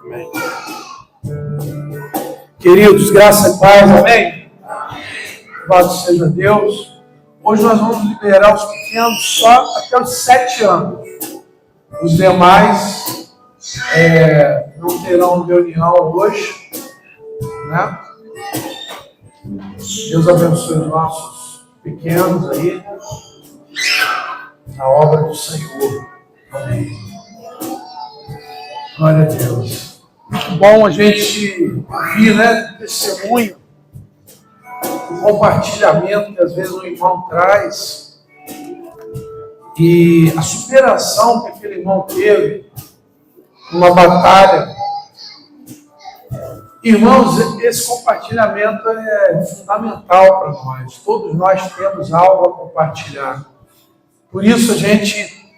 Amém. Queridos, graça e paz, amém? Louvado seja Deus. Hoje nós vamos liberar os pequenos só até os 7 anos. Os demais não terão reunião hoje, né? Deus abençoe os nossos pequenos aí, na obra do Senhor. Amém. Glória a Deus. Muito bom a gente ouvir, né, testemunho, o compartilhamento que às vezes o irmão traz e a superação que aquele irmão teve numa batalha. Irmãos, esse compartilhamento é fundamental para nós. Todos nós temos algo a compartilhar. Por isso a gente,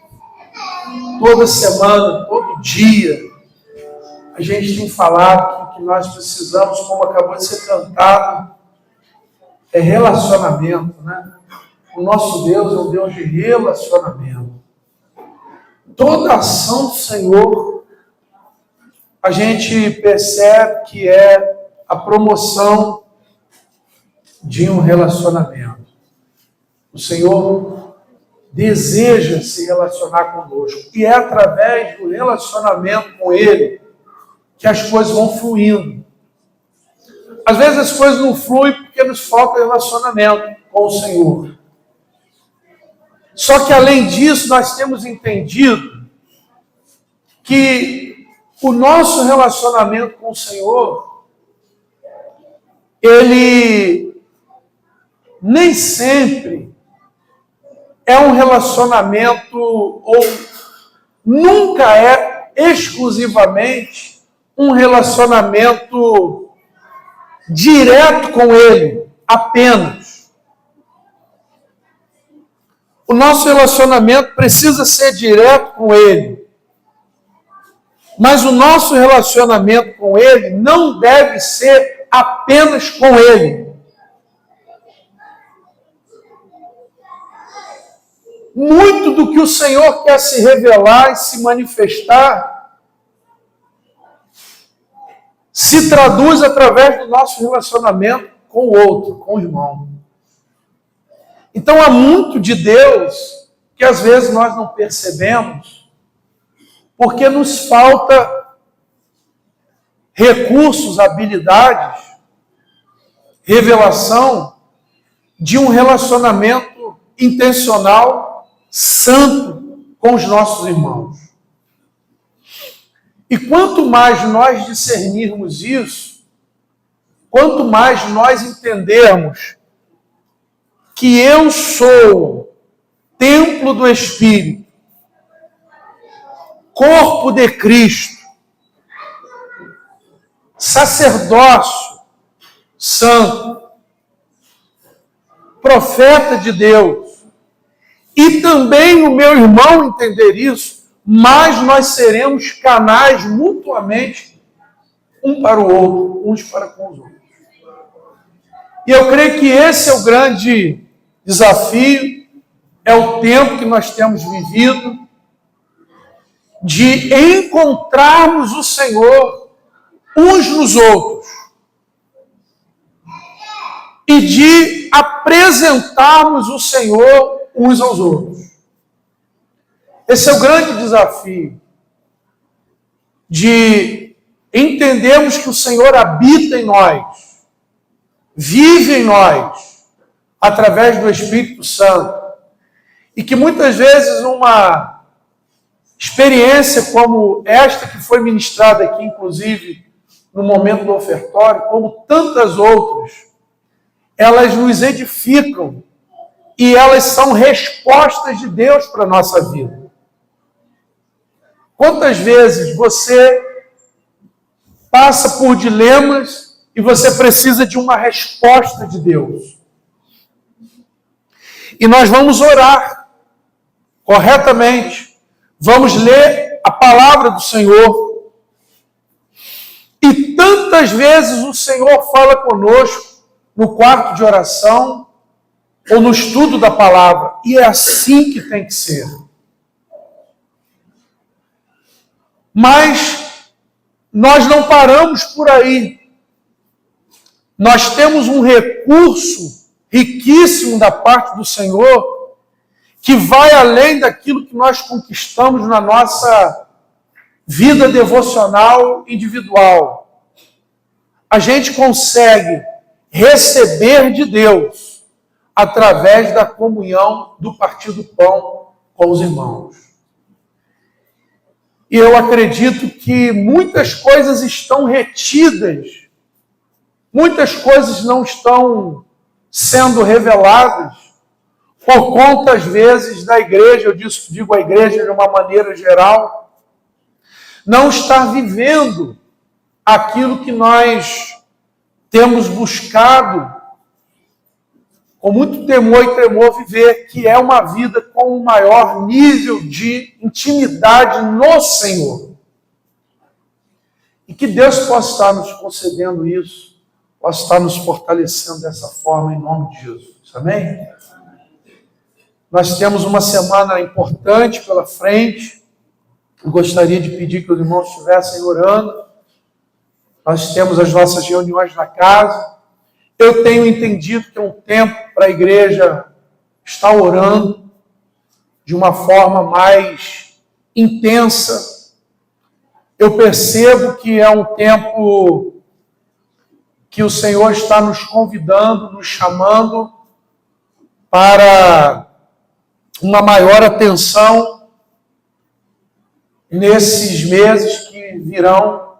toda semana, todo dia, a gente tem falado que nós precisamos, como acabou de ser cantado, é relacionamento, né? O nosso Deus é um Deus de relacionamento. Toda ação do Senhor, a gente percebe que é a promoção de um relacionamento. O Senhor deseja se relacionar conosco. E é através do relacionamento com Ele que as coisas vão fluindo. Às vezes as coisas não fluem porque nos falta relacionamento com o Senhor. Só que além disso, nós temos entendido que o nosso relacionamento com o Senhor, ele nem sempre é um relacionamento, ou nunca é exclusivamente um relacionamento direto com Ele, apenas. O nosso relacionamento precisa ser direto com Ele. Mas o nosso relacionamento com Ele não deve ser apenas com Ele. Muito do que o Senhor quer se revelar e se manifestar se traduz através do nosso relacionamento com o outro, com o irmão. Então há muito de Deus que às vezes nós não percebemos porque nos falta recursos, habilidades, revelação de um relacionamento intencional, santo com os nossos irmãos. E quanto mais nós discernirmos isso, quanto mais nós entendermos que eu sou templo do Espírito, corpo de Cristo, sacerdócio santo, profeta de Deus, e também o meu irmão entender isso, mais nós seremos canais mutuamente, um para o outro, uns para com os outros. E eu creio que esse é o grande desafio, é o tempo que nós temos vivido, de encontrarmos o Senhor uns nos outros e de apresentarmos o Senhor uns aos outros. Esse é o grande desafio, de entendermos que o Senhor habita em nós, vive em nós, através do Espírito Santo, e que muitas vezes uma experiência como esta que foi ministrada aqui, inclusive no momento do ofertório, como tantas outras, elas nos edificam e elas são respostas de Deus para a nossa vida. Quantas vezes você passa por dilemas e você precisa de uma resposta de Deus? E nós vamos orar corretamente, vamos ler a palavra do Senhor. E tantas vezes o Senhor fala conosco no quarto de oração ou no estudo da palavra. E é assim que tem que ser. Mas nós não paramos por aí. Nós temos um recurso riquíssimo da parte do Senhor, que vai além daquilo que nós conquistamos na nossa vida devocional individual. A gente consegue receber de Deus através da comunhão do partir do pão com os irmãos. E eu acredito que muitas coisas estão retidas, muitas coisas não estão sendo reveladas por conta, às vezes, da igreja, eu digo a igreja de uma maneira geral, não estar vivendo aquilo que nós temos buscado com muito temor e tremor viver, que é uma vida com um maior nível de intimidade no Senhor. E que Deus possa estar nos concedendo isso, possa estar nos fortalecendo dessa forma, em nome de Jesus. Amém? Nós temos uma semana importante pela frente. Eu gostaria de pedir que os irmãos estivessem orando. Nós temos as nossas reuniões na casa. Eu tenho entendido que é um tempo para a igreja estar orando de uma forma mais intensa. Eu percebo que é um tempo que o Senhor está nos convidando, nos chamando para uma maior atenção nesses meses que virão.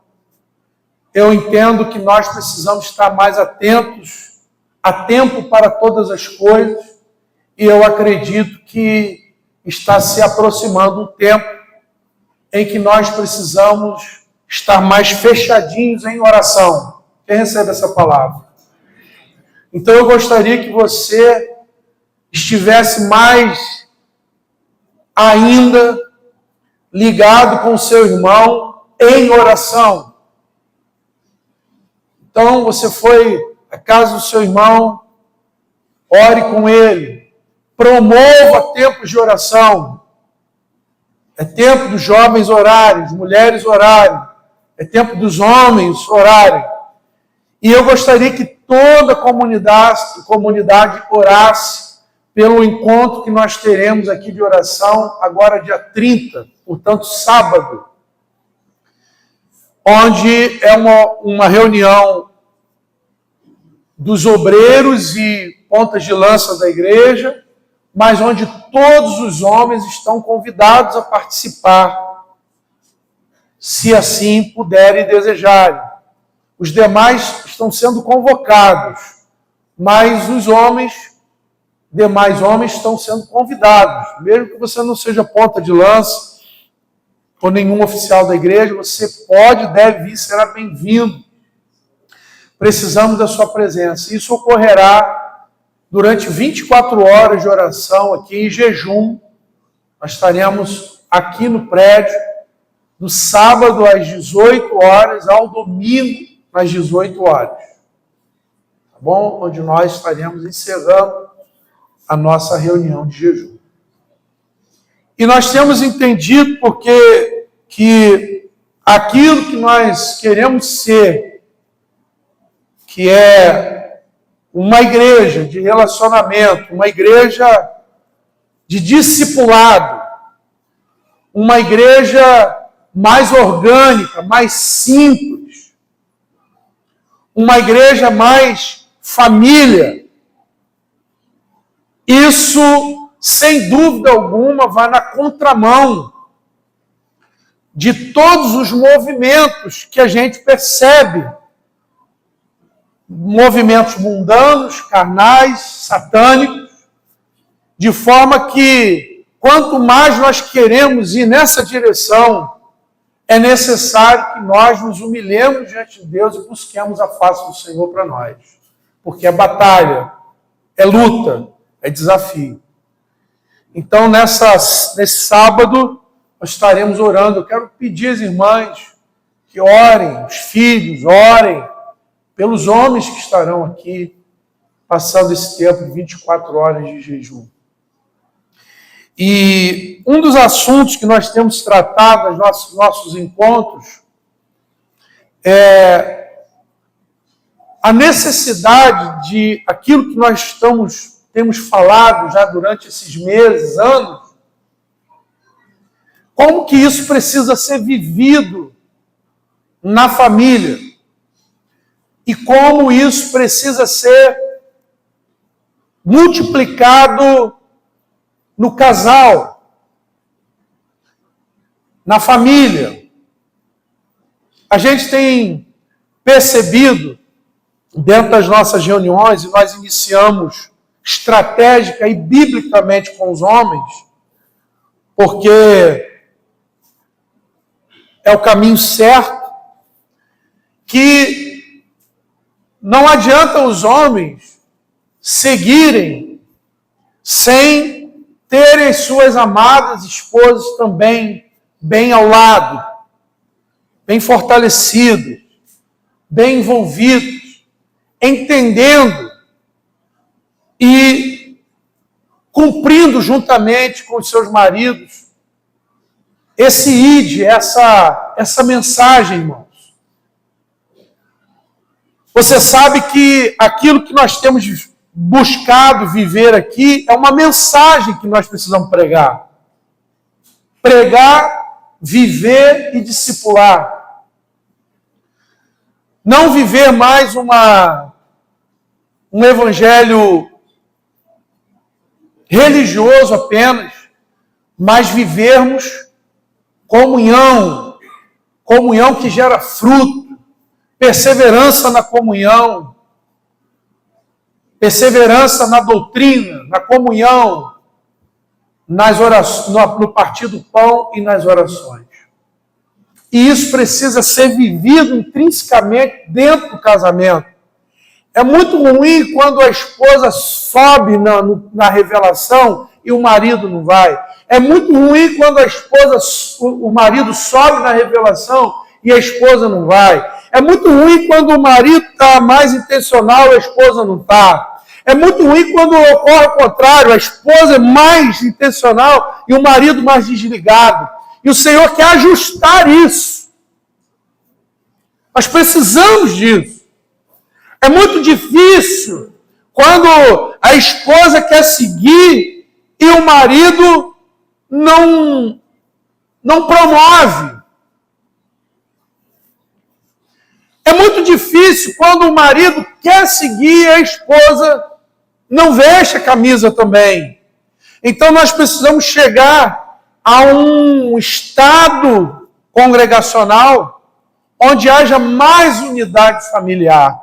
Eu entendo que nós precisamos estar mais atentos, a tempo para todas as coisas, e eu acredito que está se aproximando um tempo em que nós precisamos estar mais fechadinhos em oração. Quem recebe essa palavra? Então eu gostaria que você estivesse mais ainda ligado com o seu irmão em oração. Então, você foi à casa do seu irmão, ore com ele, promova tempos de oração. É tempo dos jovens orarem, das mulheres orarem, é tempo dos homens orarem. E eu gostaria que toda a comunidade orasse pelo encontro que nós teremos aqui de oração, agora dia 30, portanto, sábado, onde é uma reunião dos obreiros e pontas de lança da igreja, mas onde todos os homens estão convidados a participar, se assim puderem e desejarem. Os demais estão sendo convocados, mas os demais homens estão sendo convidados. Mesmo que você não seja ponta de lança, ou nenhum oficial da igreja, você pode e deve vir, será bem-vindo. Precisamos da sua presença. Isso ocorrerá durante 24 horas de oração aqui em jejum. Nós estaremos aqui no prédio, do sábado às 18 horas ao domingo às 18 horas. Tá bom? Onde nós estaremos encerrando a nossa reunião de jejum. E nós temos entendido que aquilo que nós queremos ser, que é uma igreja de relacionamento, uma igreja de discipulado, uma igreja mais orgânica, mais simples, uma igreja mais família. Isso, sem dúvida alguma, vai na contramão de todos os movimentos que a gente percebe, movimentos mundanos, carnais, satânicos, de forma que, quanto mais nós queremos ir nessa direção, é necessário que nós nos humilhemos diante de Deus e busquemos a face do Senhor para nós. Porque é batalha, é luta, é desafio. Então, nesse sábado, nós estaremos orando. Eu quero pedir às irmãs que orem, os filhos, orem pelos homens que estarão aqui, passando esse tempo de 24 horas de jejum. E um dos assuntos que nós temos tratado nos nossos encontros a necessidade de aquilo que nós temos falado já durante esses meses, anos, como que isso precisa ser vivido na família e como isso precisa ser multiplicado no casal, na família. A gente tem percebido dentro das nossas reuniões, e nós iniciamos estratégica e biblicamente com os homens, porque é o caminho certo, que não adianta os homens seguirem sem terem suas amadas esposas também bem ao lado, bem fortalecidos, bem envolvidos, entendendo e cumprindo juntamente com os seus maridos esse ide, essa mensagem, irmãos. Você sabe que aquilo que nós temos buscado viver aqui é uma mensagem que nós precisamos pregar. Pregar, viver e discipular. Não viver mais um evangelho religioso apenas, mas vivermos comunhão que gera fruto, perseverança na comunhão, perseverança na doutrina, na comunhão, nas orações, no partir do pão e nas orações. E isso precisa ser vivido intrinsecamente dentro do casamento. É muito ruim quando a esposa sobe na revelação e o marido não vai. É muito ruim quando o marido sobe na revelação e a esposa não vai. É muito ruim quando o marido está mais intencional e a esposa não está. É muito ruim quando ocorre o contrário, a esposa é mais intencional e o marido mais desligado. E o Senhor quer ajustar isso. Nós precisamos disso. É muito difícil quando a esposa quer seguir e o marido não promove. É muito difícil quando o marido quer seguir e a esposa não veste a camisa também. Então nós precisamos chegar a um estado congregacional onde haja mais unidade familiar.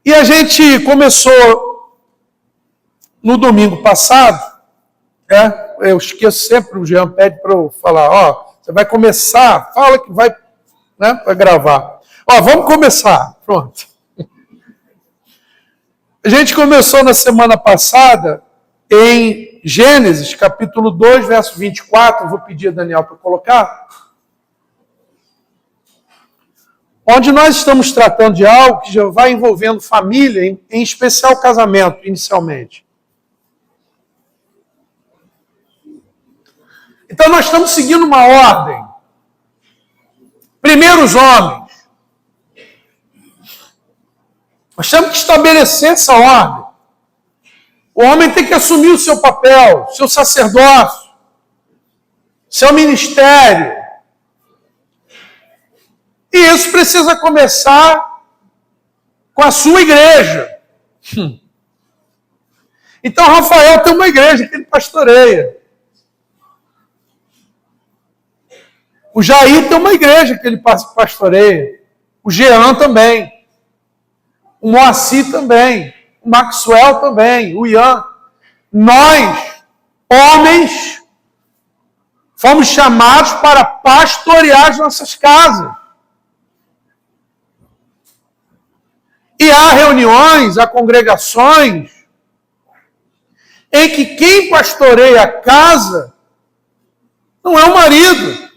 E a gente começou no domingo passado, eu esqueço sempre, o Jean pede para eu falar, você vai começar, fala que vai gravar. Vamos começar, pronto. A gente começou na semana passada em Gênesis, capítulo 2, verso 24, vou pedir a Daniel para colocar, onde nós estamos tratando de algo que já vai envolvendo família, em especial casamento, inicialmente. Então nós estamos seguindo uma ordem. Primeiro os homens. Nós temos que estabelecer essa ordem. O homem tem que assumir o seu papel, seu sacerdócio, seu ministério. E isso precisa começar com a sua igreja. Então, Rafael tem uma igreja que ele pastoreia. O Jair tem uma igreja que ele pastoreia. O Jean também. O Moacir também. O Maxwell também. O Ian. Nós, homens, fomos chamados para pastorear as nossas casas. E há reuniões, há congregações, em que quem pastoreia a casa não é o marido.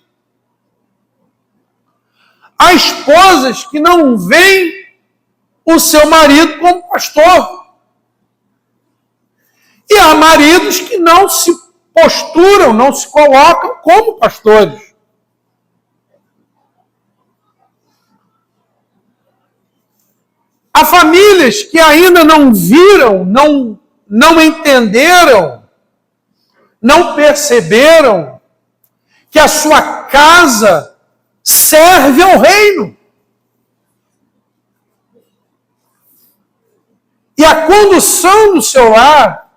Há esposas que não veem o seu marido como pastor. E há maridos que não se posturam, não se colocam como pastores. Há famílias que ainda não viram, não entenderam, não perceberam que a sua casa serve ao reino. E a condução do seu lar,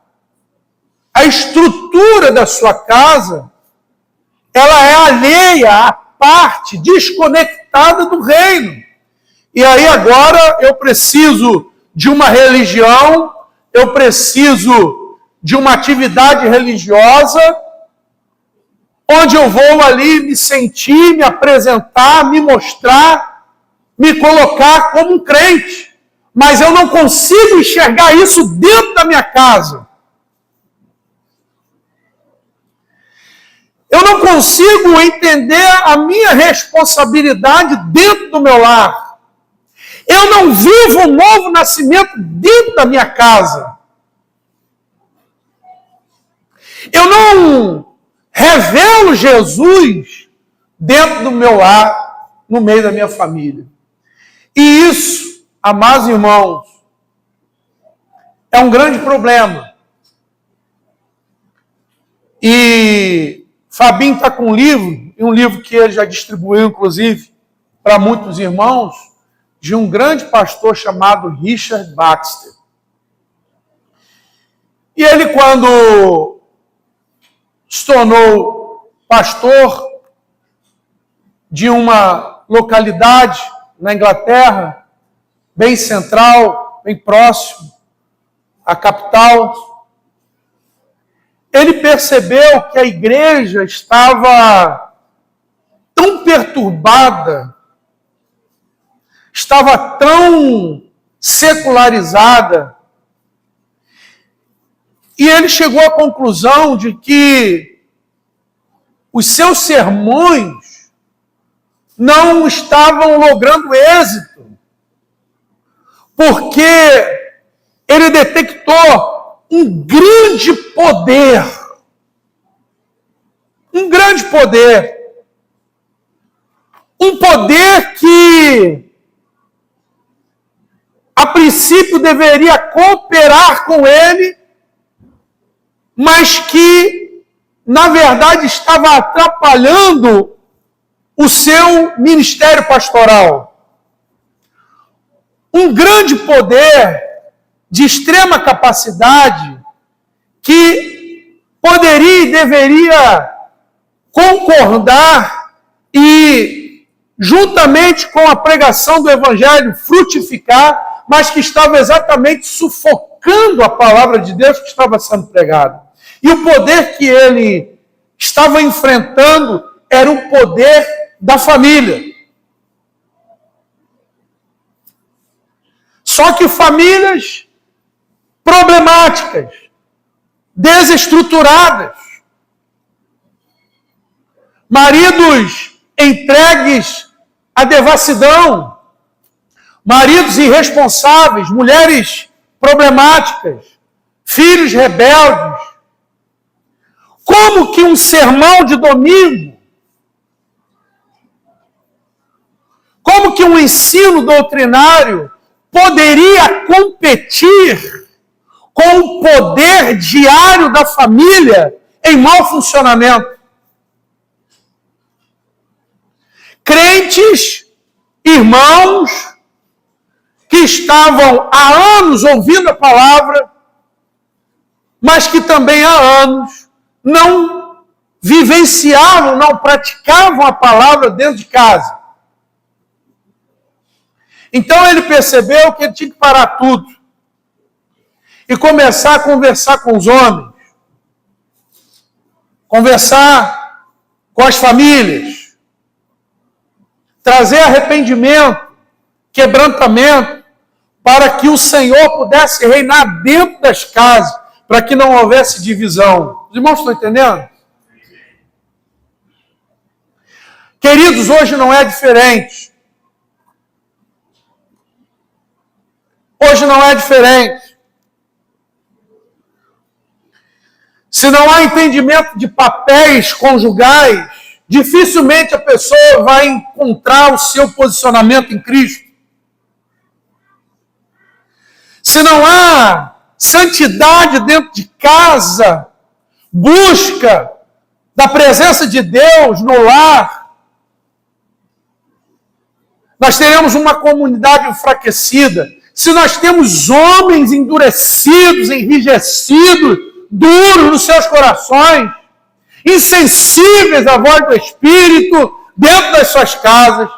a estrutura da sua casa, ela é alheia à parte desconectada do reino. E aí agora eu preciso de uma religião, eu preciso de uma atividade religiosa, onde eu vou ali me sentir, me apresentar, me mostrar, me colocar como um crente. Mas eu não consigo enxergar isso dentro da minha casa. Eu não consigo entender a minha responsabilidade dentro do meu lar. Eu não vivo um novo nascimento dentro da minha casa. Eu não revelo Jesus dentro do meu lar, no meio da minha família. E isso, amados irmãos, é um grande problema. E Fabinho está com um livro que ele já distribuiu, inclusive, para muitos irmãos, de um grande pastor chamado Richard Baxter. E ele, quando se tornou pastor de uma localidade na Inglaterra, bem central, bem próximo à capital, ele percebeu que a igreja estava tão perturbada, estava tão secularizada, e ele chegou à conclusão de que os seus sermões não estavam logrando êxito, porque ele detectou um grande poder, um poder que a princípio deveria cooperar com ele, mas que, na verdade, estava atrapalhando o seu ministério pastoral. Um grande poder de extrema capacidade que poderia e deveria concordar e, juntamente com a pregação do Evangelho, frutificar, mas que estava exatamente sufocando a palavra de Deus que estava sendo pregada. E o poder que ele estava enfrentando era o poder da família. Só que famílias problemáticas, desestruturadas, maridos entregues à devassidão, maridos irresponsáveis, mulheres problemáticas, filhos rebeldes. Como que um sermão de domingo, como que um ensino doutrinário poderia competir com o poder diário da família em mau funcionamento? Crentes, irmãos, que estavam há anos ouvindo a palavra, mas que também há anos não vivenciavam, não praticavam a palavra dentro de casa. Então ele percebeu que ele tinha que parar tudo e começar a conversar com os homens, conversar com as famílias, trazer arrependimento, quebrantamento, para que o Senhor pudesse reinar dentro das casas, para que não houvesse divisão. Os irmãos estão entendendo? Queridos, hoje não é diferente. Hoje não é diferente. Se não há entendimento de papéis conjugais, dificilmente a pessoa vai encontrar o seu posicionamento em Cristo. se não há santidade dentro de casa, busca da presença de Deus no lar, nós teremos uma comunidade enfraquecida. Se nós temos homens endurecidos, enrijecidos, duros nos seus corações, insensíveis à voz do Espírito dentro das suas casas,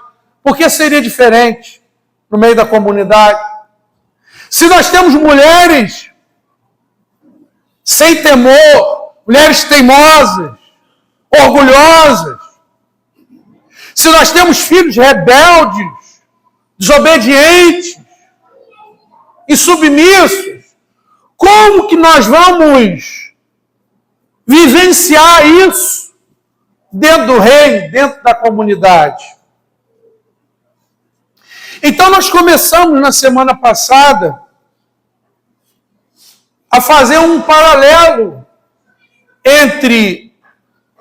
por que seria diferente no meio da comunidade? Se nós temos mulheres sem temor, mulheres teimosas, orgulhosas, se nós temos filhos rebeldes, desobedientes, insubmissos, como que nós vamos vivenciar isso dentro do reino, dentro da comunidade? Então nós começamos na semana passada a fazer um paralelo entre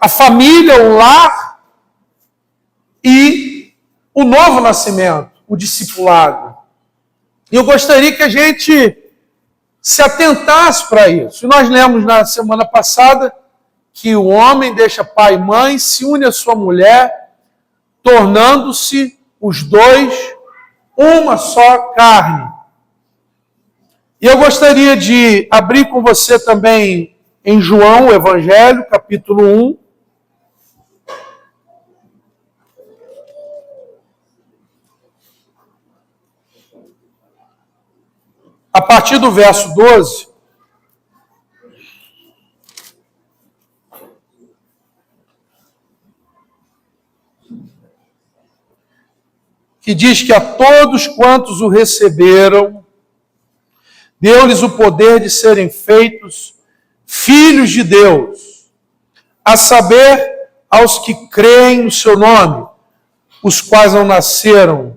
a família, o lar e o novo nascimento, o discipulado. E eu gostaria que a gente se atentasse para isso. Nós lemos na semana passada que o homem deixa pai e mãe, se une à sua mulher, tornando-se os dois uma só carne. E eu gostaria de abrir com você também em João, o Evangelho, capítulo 1. A partir do verso 12, que diz que a todos quantos o receberam, deu-lhes o poder de serem feitos filhos de Deus, a saber, aos que creem no seu nome, os quais não nasceram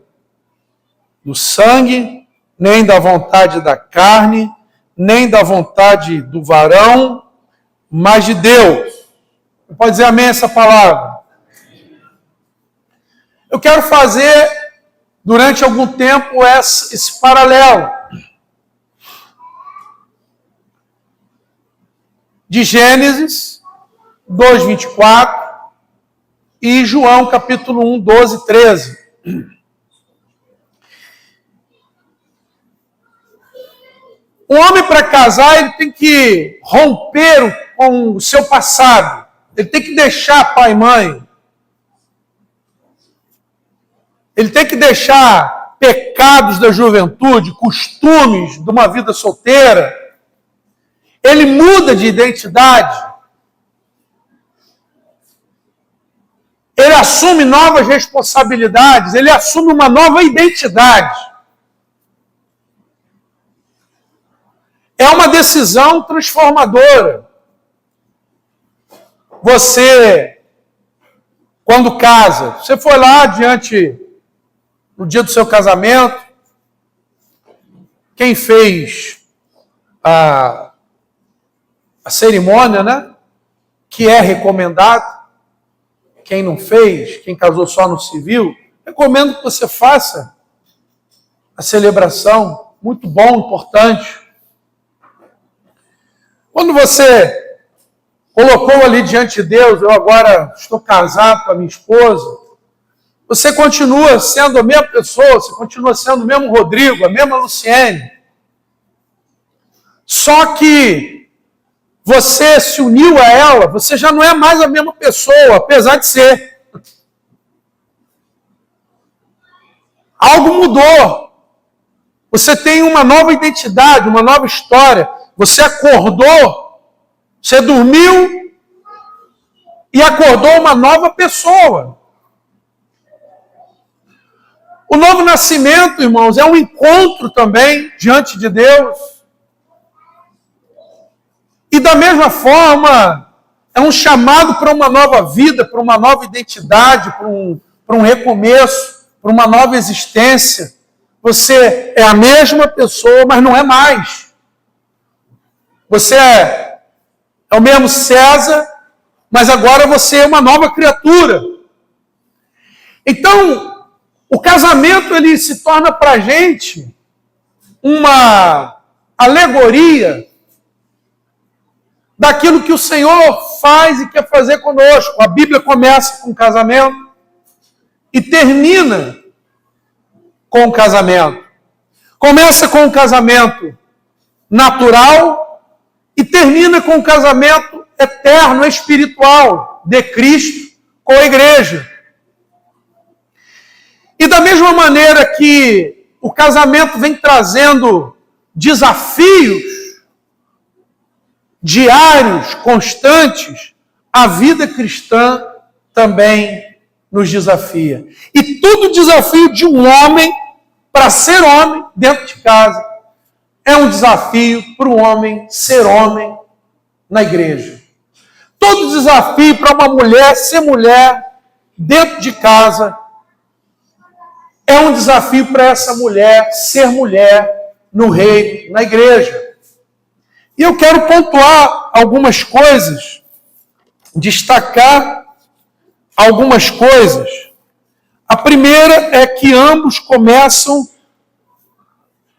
do sangue, nem da vontade da carne, nem da vontade do varão, mas de Deus. Você pode dizer amém a essa palavra? Eu quero fazer, durante algum tempo, esse paralelo de Gênesis 2:24 e João capítulo 1, 12, 13. O homem, para casar, ele tem que romper com o seu passado. Ele tem que deixar pai e mãe. Ele tem que deixar pecados da juventude, costumes de uma vida solteira. Ele muda de identidade. Ele assume novas responsabilidades. Ele assume uma nova identidade. É uma decisão transformadora. Você, quando casa, você foi lá no dia do seu casamento, quem fez a cerimônia, né? Que é recomendado. Quem não fez, quem casou só no civil, recomendo que você faça a celebração. Muito bom, importante. Quando você colocou ali diante de Deus, eu agora estou casado com a minha esposa, você continua sendo a mesma pessoa, você continua sendo o mesmo Rodrigo, a mesma Luciene. Só que você se uniu a ela, você já não é mais a mesma pessoa, apesar de ser. Algo mudou. Você tem uma nova identidade, uma nova história. Você acordou, você dormiu e acordou uma nova pessoa. O novo nascimento, irmãos, é um encontro também diante de Deus. E da mesma forma, é um chamado para uma nova vida, para uma nova identidade, para um recomeço, para uma nova existência. Você é a mesma pessoa, mas não é mais. Você é o mesmo César, mas agora você é uma nova criatura. Então, o casamento ele se torna para a gente uma alegoria daquilo que o Senhor faz e quer fazer conosco. A Bíblia começa com o casamento e termina com o casamento. Começa com o casamento natural e termina com o casamento eterno, espiritual, de Cristo com a igreja. E da mesma maneira que o casamento vem trazendo desafios diários, constantes, a vida cristã também nos desafia. E todo desafio de um homem para ser homem dentro de casa é um desafio para o homem ser homem na igreja. Todo desafio para uma mulher ser mulher dentro de casa é um desafio para essa mulher ser mulher no reino, na igreja. E eu quero pontuar algumas coisas, destacar algumas coisas. A primeira é que ambos começam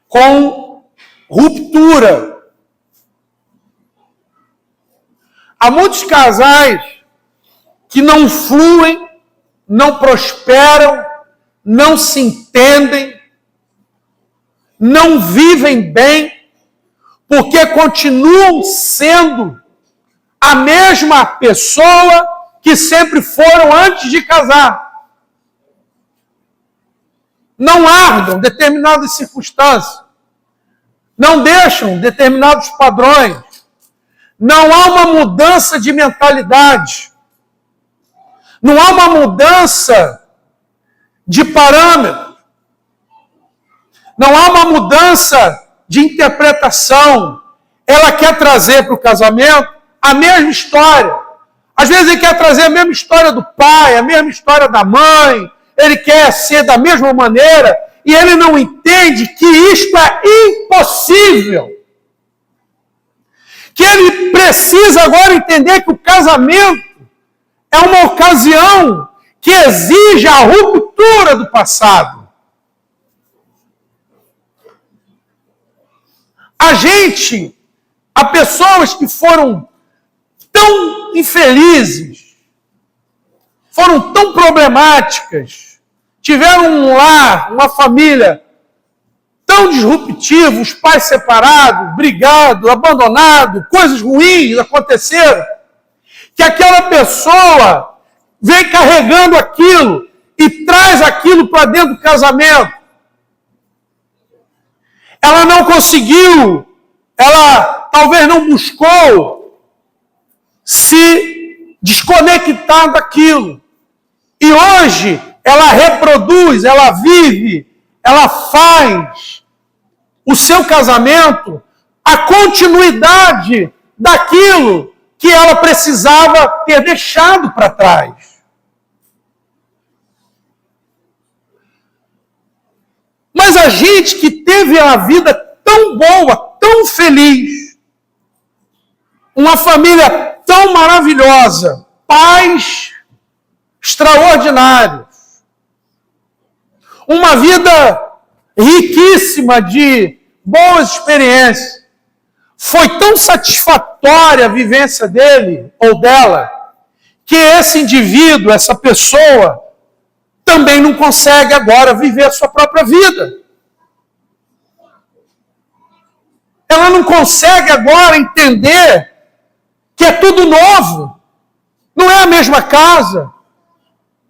com ruptura. Há muitos casais que não fluem, não prosperam, não se entendem, não vivem bem, porque continuam sendo a mesma pessoa que sempre foram antes de casar. Não largam determinadas circunstâncias, não deixam determinados padrões, não há uma mudança de mentalidade, não há uma mudança de parâmetro, não há uma mudança de interpretação. Ela quer trazer para o casamento a mesma história. Às vezes ele quer trazer a mesma história do pai, a mesma história da mãe, ele quer ser da mesma maneira, e ele não entende que isto é impossível. Que ele precisa agora entender que o casamento é uma ocasião que exige a ruptura do passado. Há pessoas que foram tão infelizes, foram tão problemáticas, tiveram um lar, uma família tão disruptiva, os pais separados, brigados, abandonados, coisas ruins aconteceram, que aquela pessoa vem carregando aquilo e traz aquilo para dentro do casamento. Ela não conseguiu, ela talvez não buscou se desconectar daquilo. E hoje ela reproduz, ela vive, ela faz o seu casamento a continuidade daquilo que ela precisava ter deixado para trás. Mas a gente que teve a vida tão boa, tão feliz, uma família tão maravilhosa, pais extraordinários, uma vida riquíssima de boas experiências, foi tão satisfatória a vivência dele ou dela, que esse indivíduo, essa pessoa, também não consegue agora viver a sua própria vida. Ela não consegue agora entender que é tudo novo. Não é a mesma casa.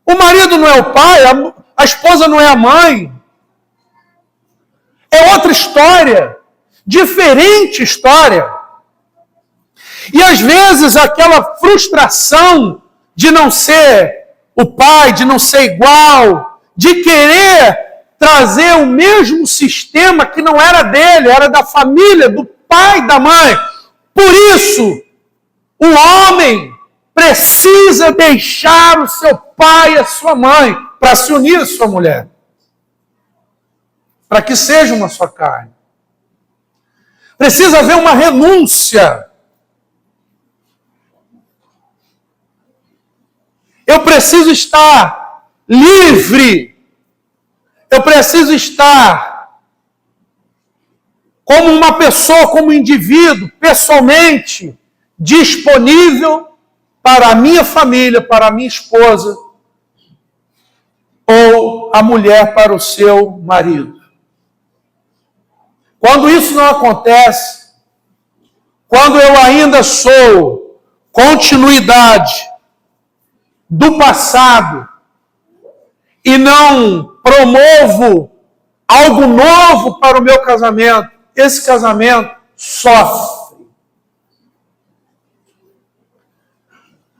O marido não é o pai, a esposa não é a mãe. É outra história, diferente história. E às vezes aquela frustração de não ser o pai, de não ser igual, de querer trazer o mesmo sistema que não era dele, era da família, do pai e da mãe. Por isso, o homem precisa deixar o seu pai e a sua mãe para se unir à sua mulher, para que seja uma só carne. Precisa haver uma renúncia. Eu preciso estar livre. Eu preciso estar como uma pessoa, como indivíduo, pessoalmente disponível para a minha família, para a minha esposa, ou a mulher para o seu marido. Quando isso não acontece, quando eu ainda sou continuidade do passado e não promovo algo novo para o meu casamento, esse casamento sofre.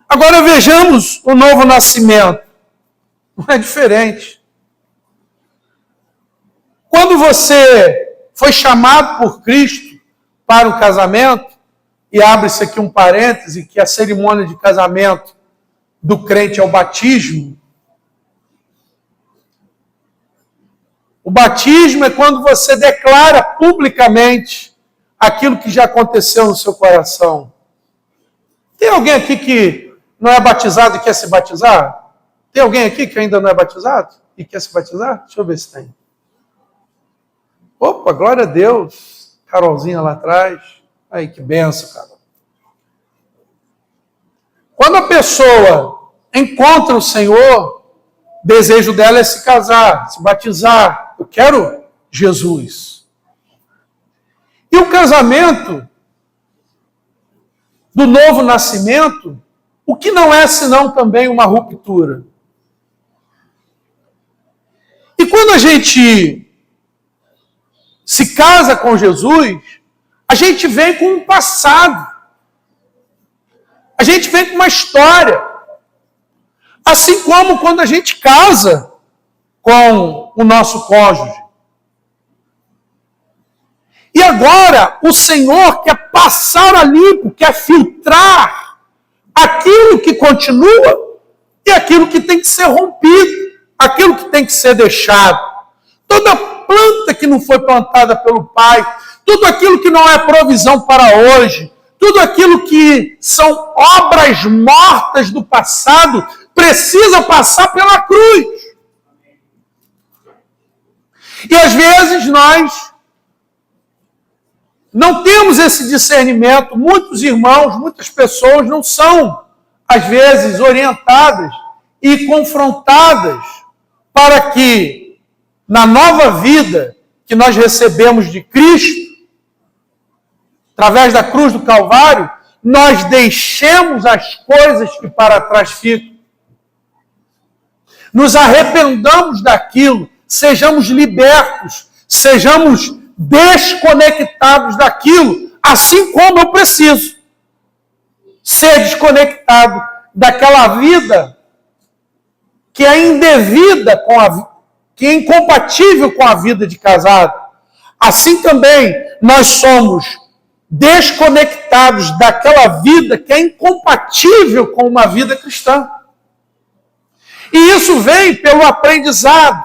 Agora vejamos o novo nascimento. Não é diferente. Quando você foi chamado por Cristo para o casamento, e abre-se aqui um parêntese, que a cerimônia de casamento do crente é o batismo. O batismo é quando você declara publicamente aquilo que já aconteceu no seu coração. Tem alguém aqui que não é batizado e quer se batizar? Tem alguém aqui que ainda não é batizado e quer se batizar? Deixa eu ver se tem. Opa, glória a Deus. Carolzinha lá atrás. Aí, que benção, Carol. Quando a pessoa encontra o Senhor, o desejo dela é se casar, se batizar. Eu quero Jesus. E o casamento do novo nascimento, o que não é senão também uma ruptura. E quando a gente se casa com Jesus, a gente vem com um passado. A gente vem com uma história. Assim como quando a gente casa com o nosso cônjuge. E agora o Senhor quer passar a limpo, quer filtrar aquilo que continua e aquilo que tem que ser rompido, aquilo que tem que ser deixado. Toda planta que não foi plantada pelo Pai, tudo aquilo que não é provisão para hoje, tudo aquilo que são obras mortas do passado, precisa passar pela cruz. E às vezes nós não temos esse discernimento. Muitos irmãos, muitas pessoas não são, às vezes, orientadas e confrontadas para que, na nova vida que nós recebemos de Cristo, através da cruz do Calvário, nós deixemos as coisas que para trás ficam. Nos arrependamos daquilo, sejamos libertos, sejamos desconectados daquilo, assim como eu preciso ser desconectado daquela vida que é indevida com que é incompatível com a vida de casado. Assim também nós somos desconectados daquela vida que é incompatível com uma vida cristã. E isso vem pelo aprendizado,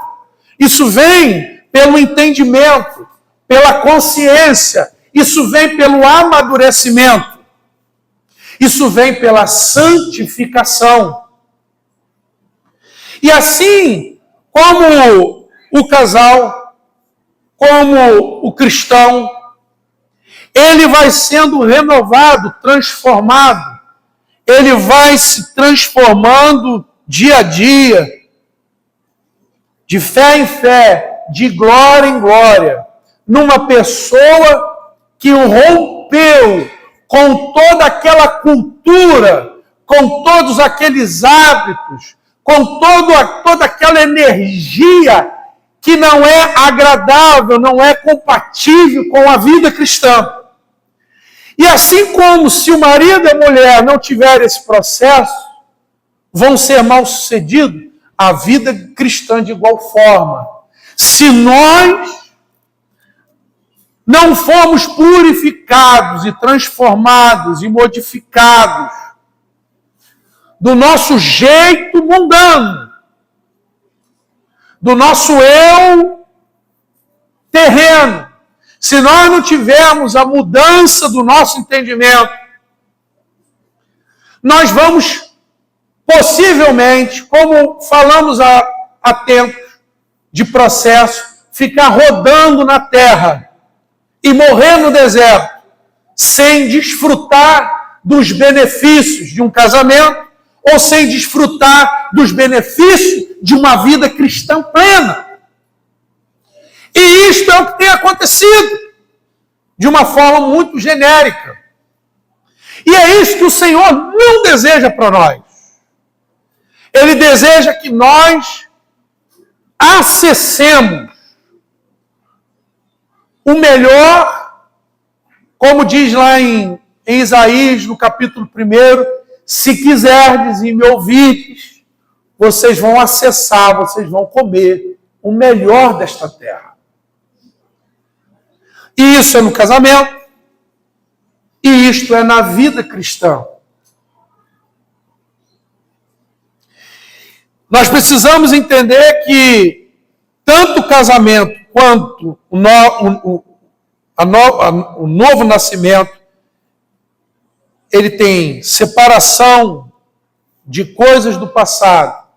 isso vem pelo entendimento, pela consciência, isso vem pelo amadurecimento, isso vem pela santificação. E assim como o casal, como o cristão, ele vai sendo renovado, transformado, ele vai se transformando dia a dia, de fé em fé, de glória em glória, numa pessoa que rompeu com toda aquela cultura, com todos aqueles hábitos, com toda aquela energia que não é agradável, não é compatível com a vida cristã. E assim como se o marido e a mulher não tiverem esse processo, vão ser mal-sucedidos, a vida cristã de igual forma. Se nós não formos purificados e transformados e modificados do nosso jeito mundano, do nosso eu terreno, se nós não tivermos a mudança do nosso entendimento, nós vamos possivelmente, como falamos há tempos de processo, ficar rodando na terra, e morrer no deserto sem desfrutar dos benefícios de um casamento ou sem desfrutar dos benefícios de uma vida cristã plena. E isto é o que tem acontecido de uma forma muito genérica. E é isso que o Senhor não deseja para nós. Ele deseja que nós acessemos o melhor, como diz lá em Isaías, no capítulo 1, se quiserdes e me ouvirdes, vocês vão acessar, vocês vão comer o melhor desta terra. E isso é no casamento, e isto é na vida cristã. Nós precisamos entender que tanto o casamento quanto o novo nascimento, ele tem separação de coisas do passado.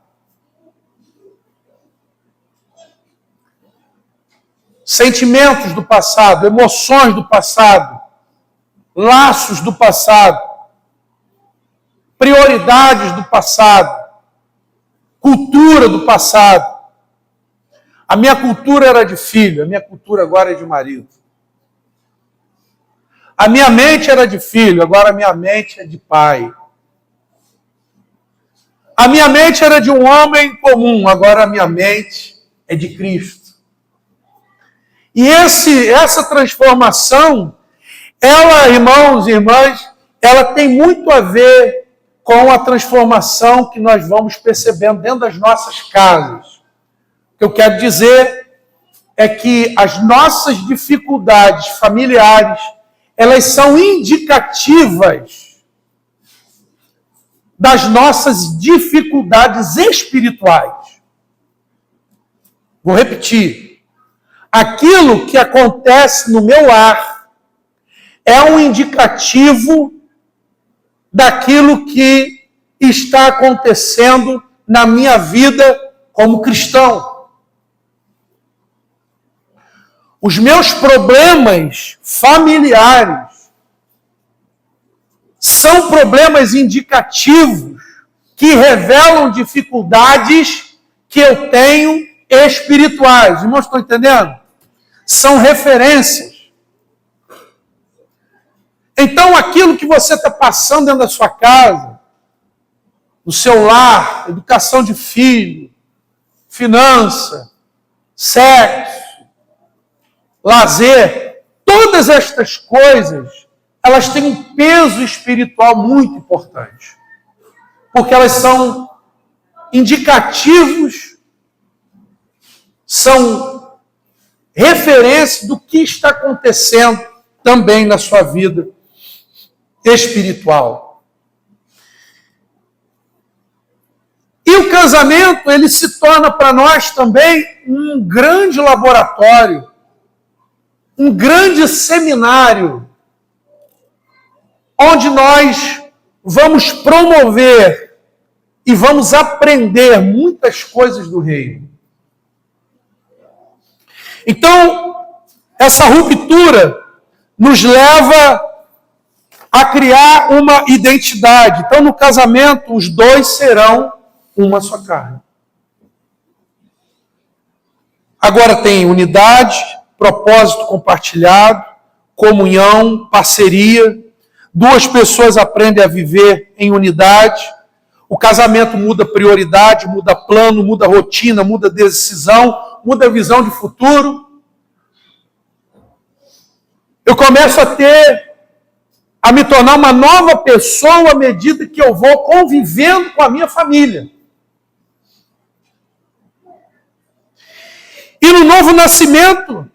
Sentimentos do passado, emoções do passado, laços do passado, prioridades do passado, cultura do passado. A minha cultura era de filho, a minha cultura agora é de marido. A minha mente era de filho, agora a minha mente é de pai. A minha mente era de um homem comum, agora a minha mente é de Cristo. E essa transformação, ela, irmãos e irmãs, ela tem muito a ver com a transformação que nós vamos percebendo dentro das nossas casas. O que eu quero dizer é que as nossas dificuldades familiares, elas são indicativas das nossas dificuldades espirituais. Vou repetir. Aquilo que acontece no meu lar é um indicativo daquilo que está acontecendo na minha vida como cristão. Os meus problemas familiares são problemas indicativos que revelam dificuldades que eu tenho espirituais. Irmãos, estão entendendo? São referências. Então, aquilo que você está passando dentro da sua casa, no seu lar, educação de filho, finança, sexo, lazer, todas estas coisas, elas têm um peso espiritual muito importante. Porque elas são indicativos, são referência do que está acontecendo também na sua vida espiritual. E o casamento, ele se torna para nós também um grande laboratório, um grande seminário, onde nós vamos promover e vamos aprender muitas coisas do reino. Então, essa ruptura nos leva a criar uma identidade. Então, no casamento, os dois serão uma só carne. Agora tem unidade, propósito compartilhado, comunhão, parceria. Duas pessoas aprendem a viver em unidade. O casamento muda prioridade, muda plano, muda rotina, muda decisão, muda visão de futuro. Eu começo a me tornar uma nova pessoa à medida que eu vou convivendo com a minha família. E no novo nascimento,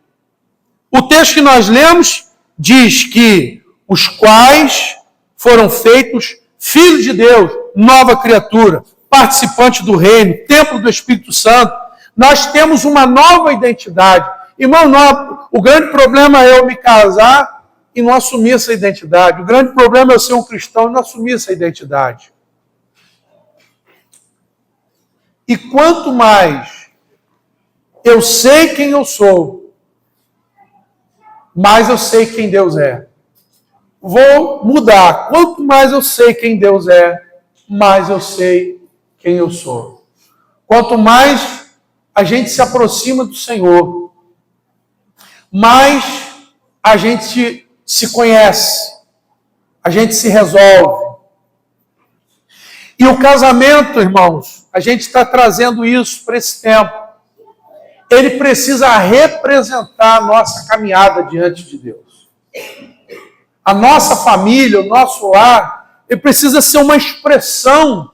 o texto que nós lemos diz que os quais foram feitos filhos de Deus, nova criatura, participante do reino, templo do Espírito Santo. Nós temos uma nova identidade. Irmão, o grande problema é eu me casar e não assumir essa identidade. O grande problema é eu ser um cristão e não assumir essa identidade. E quanto mais eu sei quem eu sou, mais eu sei quem Deus é. Vou mudar. Quanto mais eu sei quem Deus é, mais eu sei quem eu sou. Quanto mais a gente se aproxima do Senhor, mais a gente se conhece, a gente se resolve. E o casamento, irmãos, a gente está trazendo isso para esse tempo. Ele precisa representar a nossa caminhada diante de Deus. A nossa família, o nosso lar, ele precisa ser uma expressão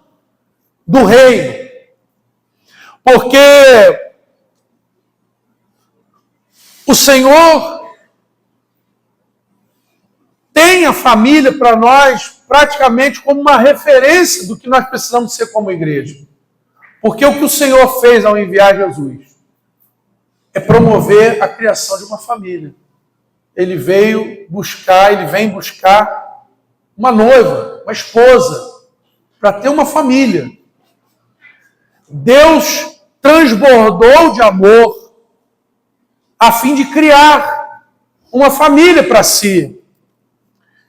do reino. Porque o Senhor tem a família para nós praticamente como uma referência do que nós precisamos ser como igreja. Porque o que o Senhor fez ao enviar Jesus é promover a criação de uma família. Ele vem buscar uma noiva, uma esposa, para ter uma família. Deus transbordou de amor a fim de criar uma família para si.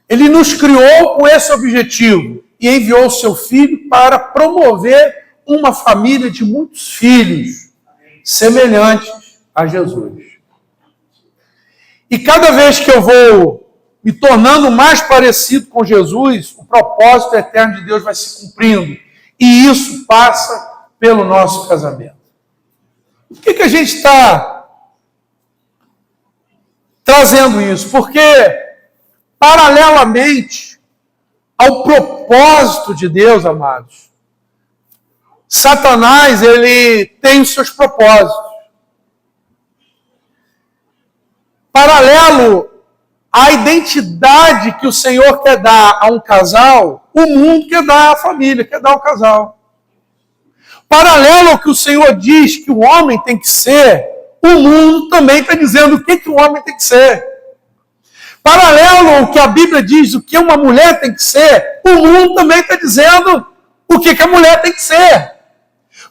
Ele nos criou com esse objetivo e enviou o seu Filho para promover uma família de muitos filhos semelhantes a Jesus. E cada vez que eu vou me tornando mais parecido com Jesus, o propósito eterno de Deus vai se cumprindo. E isso passa pelo nosso casamento. Por que a gente está trazendo isso? Porque, paralelamente ao propósito de Deus, amados, Satanás, ele tem os seus propósitos. Paralelo à identidade que o Senhor quer dar a um casal, o mundo quer dar à família, quer dar ao casal. Paralelo ao que o Senhor diz que o homem tem que ser, o mundo também está dizendo o que o homem tem que ser. Paralelo ao que a Bíblia diz, o que uma mulher tem que ser, o mundo também está dizendo o que a mulher tem que ser.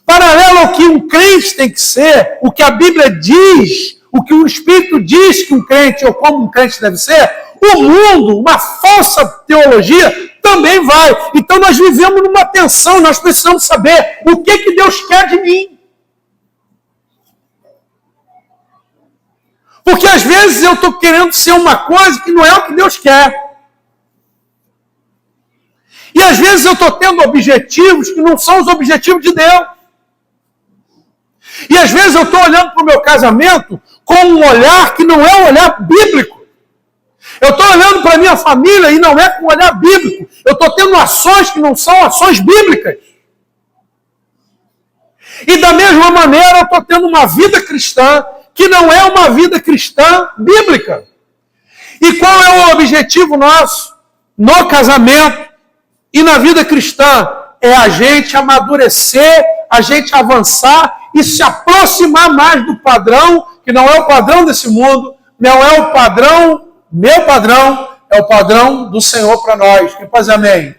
Paralelo ao que um crente tem que ser, o que a Bíblia diz, o que o Espírito diz que um crente ou como um crente deve ser, o mundo, uma falsa teologia, também vai. Então nós vivemos numa tensão, nós precisamos saber o que Deus quer de mim. Porque às vezes eu estou querendo ser uma coisa que não é o que Deus quer. E às vezes eu estou tendo objetivos que não são os objetivos de Deus. E às vezes eu estou olhando para o meu casamento com um olhar que não é um olhar bíblico. Eu estou olhando para a minha família e não é com um olhar bíblico. Eu estou tendo ações que não são ações bíblicas. E da mesma maneira eu estou tendo uma vida cristã que não é uma vida cristã bíblica. E qual é o objetivo nosso no casamento e na vida cristã? É a gente amadurecer, a gente avançar e se aproximar mais do padrão, que não é o padrão desse mundo, não é o padrão, meu padrão, é o padrão do Senhor para nós. Quem faz amém?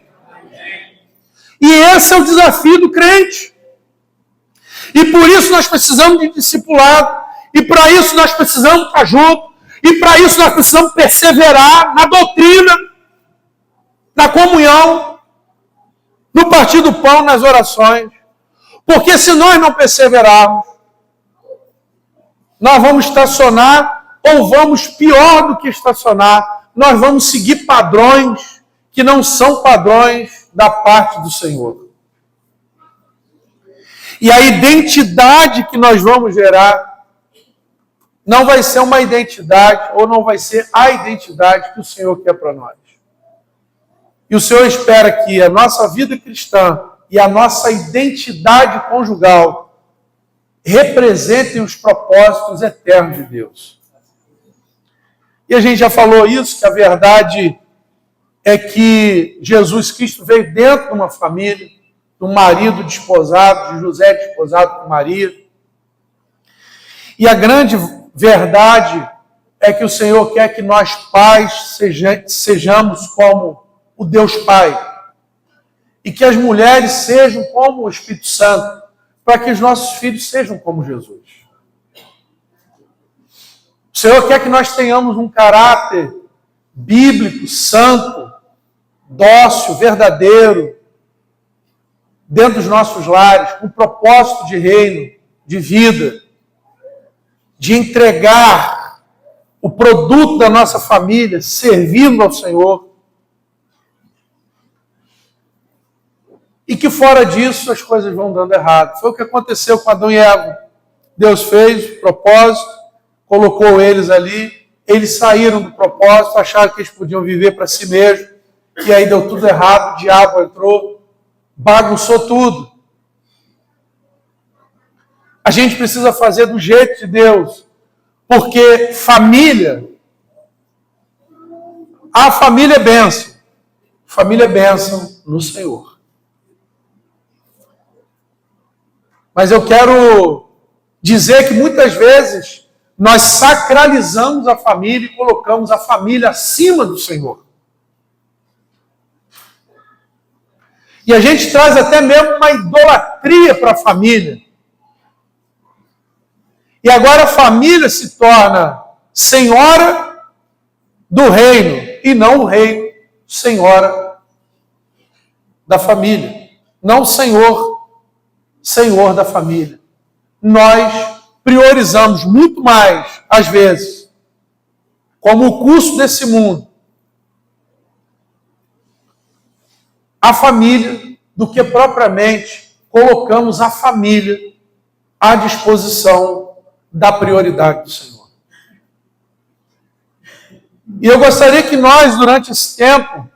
E esse é o desafio do crente. E por isso nós precisamos de discipulado. E para isso nós precisamos estar juntos. E para isso nós precisamos perseverar na doutrina, na comunhão, no partir do pão, nas orações. Porque se nós não perseverarmos, nós vamos estacionar, ou vamos, pior do que estacionar, nós vamos seguir padrões que não são padrões da parte do Senhor. E a identidade que nós vamos gerar não vai ser uma identidade, ou não vai ser a identidade que o Senhor quer para nós. E o Senhor espera que a nossa vida cristã e a nossa identidade conjugal representem os propósitos eternos de Deus. E a gente já falou isso, que a verdade é que Jesus Cristo veio dentro de uma família, do marido desposado, de José desposado com Maria. E a grande verdade é que o Senhor quer que nós pais sejamos como o Deus Pai. E que as mulheres sejam como o Espírito Santo, para que os nossos filhos sejam como Jesus. O Senhor quer que nós tenhamos um caráter bíblico, santo, dócil, verdadeiro, dentro dos nossos lares, com propósito de reino, de vida, de entregar o produto da nossa família, servindo ao Senhor. E que fora disso as coisas vão dando errado. Foi o que aconteceu com Adão e Eva. Deus fez o propósito, colocou eles ali, eles saíram do propósito, acharam que eles podiam viver para si mesmos, e aí deu tudo errado, o diabo entrou, bagunçou tudo. A gente precisa fazer do jeito de Deus, porque família, a família é bênção no Senhor. Mas eu quero dizer que muitas vezes nós sacralizamos a família e colocamos a família acima do Senhor. E a gente traz até mesmo uma idolatria para a família. E agora a família se torna senhora do reino, e não o reino senhora da família. Não o senhor da família. Nós priorizamos muito mais, às vezes, como o custo desse mundo, a família, do que propriamente colocamos a família à disposição da prioridade do Senhor. E eu gostaria que nós, durante esse tempo,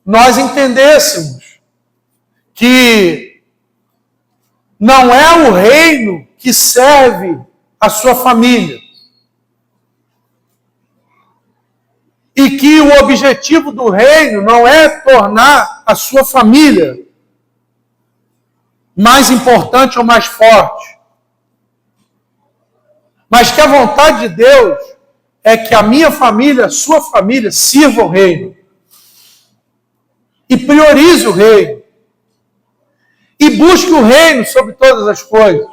nós entendêssemos que não é o reino que serve a sua família. E que o objetivo do reino não é tornar a sua família mais importante ou mais forte. Mas que a vontade de Deus é que a minha família, a sua família, sirva o reino. E priorize o reino. E busque o reino sobre todas as coisas.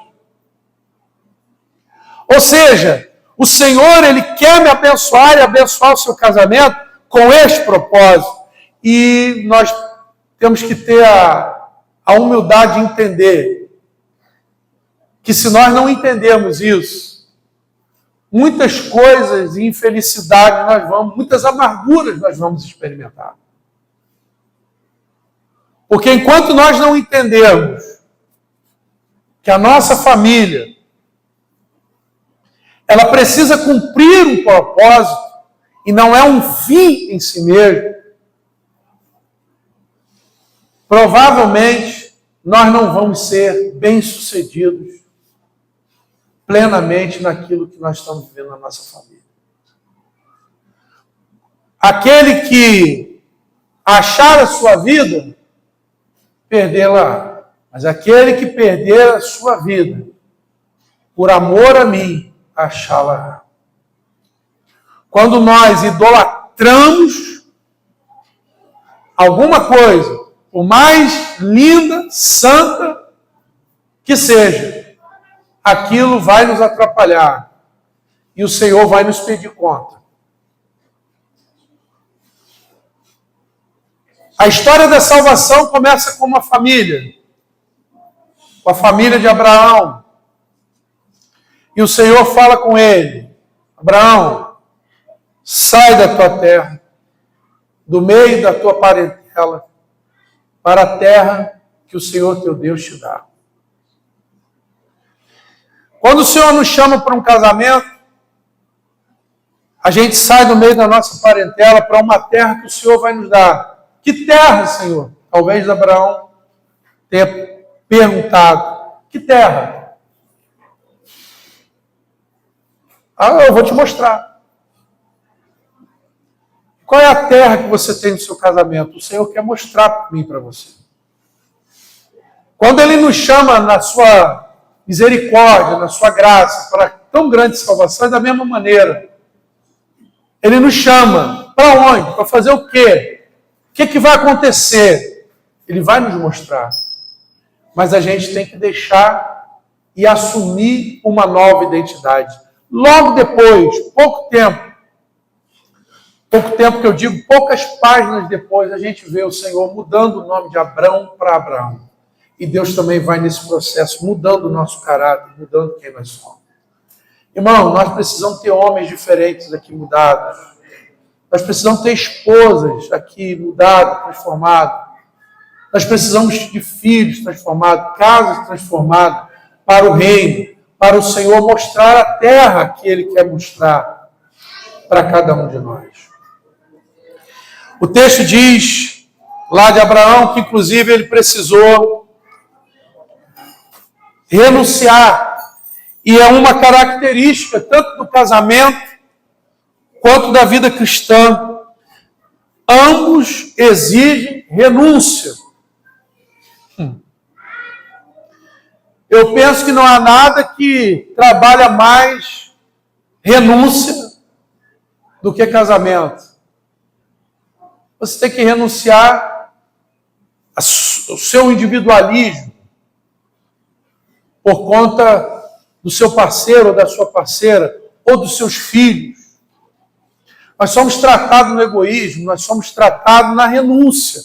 Ou seja, o Senhor, Ele quer me abençoar e abençoar o seu casamento com este propósito. E nós temos que ter a humildade de entender que se nós não entendermos isso, muitas coisas e infelicidades muitas amarguras nós vamos experimentar. Porque enquanto nós não entendermos que a nossa família, ela precisa cumprir um propósito e não é um fim em si mesmo, provavelmente nós não vamos ser bem-sucedidos plenamente naquilo que nós estamos vivendo na nossa família. Aquele que achar a sua vida, perdê-la. Mas aquele que perder a sua vida, por amor a mim, achá-la. Quando nós idolatramos alguma coisa, por mais linda, santa que seja, aquilo vai nos atrapalhar e o Senhor vai nos pedir conta. A história da salvação começa com uma família, com a família de Abraão. E o Senhor fala com ele: Abraão, sai da tua terra, do meio da tua parentela, para a terra que o Senhor teu Deus te dá. Quando o Senhor nos chama para um casamento, a gente sai do meio da nossa parentela para uma terra que o Senhor vai nos dar. Que terra, Senhor? Talvez Abraão tenha perguntado: que terra? Eu vou te mostrar. Qual é a terra que você tem no seu casamento? O Senhor quer mostrar para mim, para você. Quando Ele nos chama na sua misericórdia, na sua graça, para tão grande salvação, é da mesma maneira. Ele nos chama para onde? Para fazer o quê? O que vai acontecer? Ele vai nos mostrar. Mas a gente tem que deixar e assumir uma nova identidade. Logo depois, pouco tempo que eu digo, poucas páginas depois, a gente vê o Senhor mudando o nome de Abrão para Abraão. E Deus também vai nesse processo, mudando o nosso caráter, mudando quem nós somos. Irmão, nós precisamos ter homens diferentes aqui mudados. Nós precisamos ter esposas aqui mudadas, transformadas. Nós precisamos de filhos transformados, casas transformadas para o reino, para o Senhor mostrar a terra que Ele quer mostrar para cada um de nós. O texto diz lá de Abraão que, inclusive, ele precisou renunciar. E é uma característica tanto do casamento quanto da vida cristã. Ambos exigem renúncia. Eu penso que não há nada que trabalha mais renúncia do que casamento. Você tem que renunciar ao seu individualismo por conta do seu parceiro ou da sua parceira ou dos seus filhos. Nós somos tratados no egoísmo, nós somos tratados na renúncia.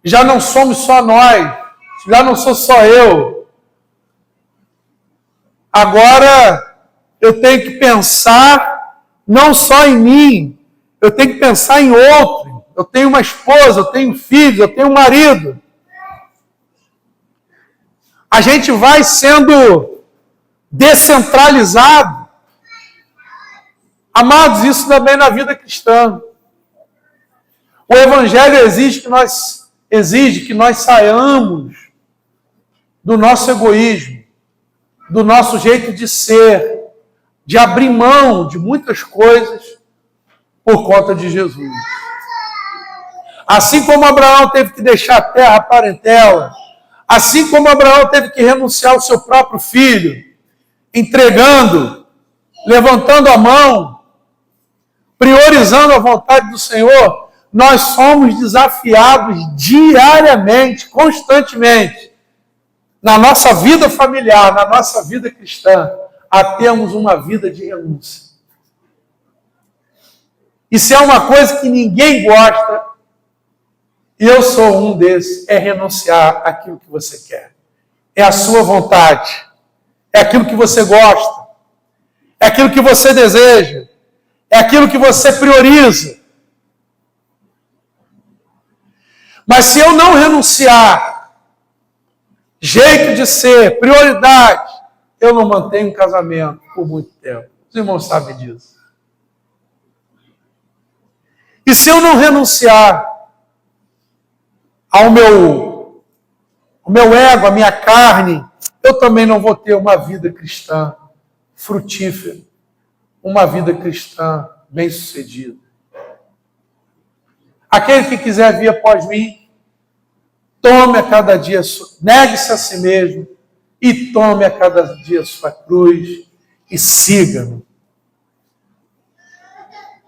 Já não somos só nós, já não sou só eu. Agora eu tenho que pensar não só em mim, eu tenho que pensar em outro. Eu tenho uma esposa, eu tenho filhos, eu tenho um marido. A gente vai sendo descentralizado. Amados, isso também na vida cristã. O Evangelho exige que nós saiamos do nosso egoísmo, do nosso jeito de ser, de abrir mão de muitas coisas por conta de Jesus. Assim como Abraão teve que deixar a terra, a parentela, assim como Abraão teve que renunciar ao seu próprio filho, entregando, levantando a mão, priorizando a vontade do Senhor, nós somos desafiados diariamente, constantemente, na nossa vida familiar, na nossa vida cristã, a termos uma vida de renúncia. Isso é uma coisa que ninguém gosta, e eu sou um desses, é renunciar àquilo que você quer. É a sua vontade, é aquilo que você gosta, é aquilo que você deseja, é aquilo que você prioriza. Mas se eu não renunciar, jeito de ser, prioridade, eu não mantenho um casamento por muito tempo. Os irmãos sabem disso. E se eu não renunciar ao meu ego, à minha carne, eu também não vou ter uma vida cristã frutífera, uma vida cristã bem-sucedida. Aquele que quiser vir após mim, tome a cada dia, negue-se a si mesmo e tome a cada dia sua cruz e siga-me.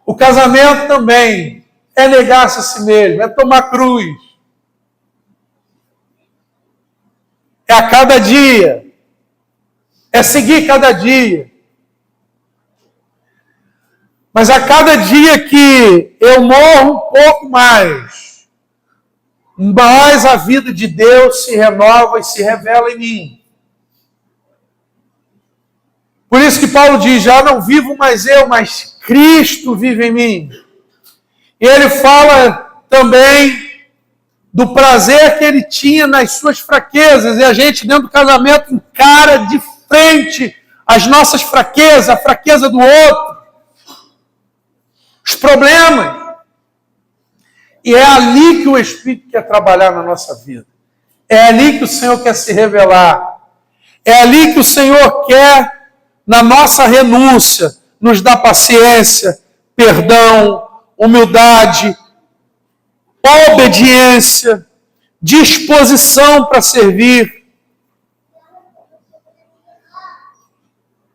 O casamento também é negar-se a si mesmo, é tomar cruz. É a cada dia, é seguir cada dia. Mas a cada dia que eu morro um pouco mais a vida de Deus se renova e se revela em mim. Por isso que Paulo diz, já não vivo mais eu, mas Cristo vive em mim. E ele fala também do prazer que ele tinha nas suas fraquezas. E a gente, dentro do casamento, encara de frente as nossas fraquezas, a fraqueza do outro, os problemas. E é ali que o Espírito quer trabalhar na nossa vida. É ali que o Senhor quer se revelar. É ali que o Senhor quer, na nossa renúncia, nos dar paciência, perdão, humildade, obediência, disposição para servir.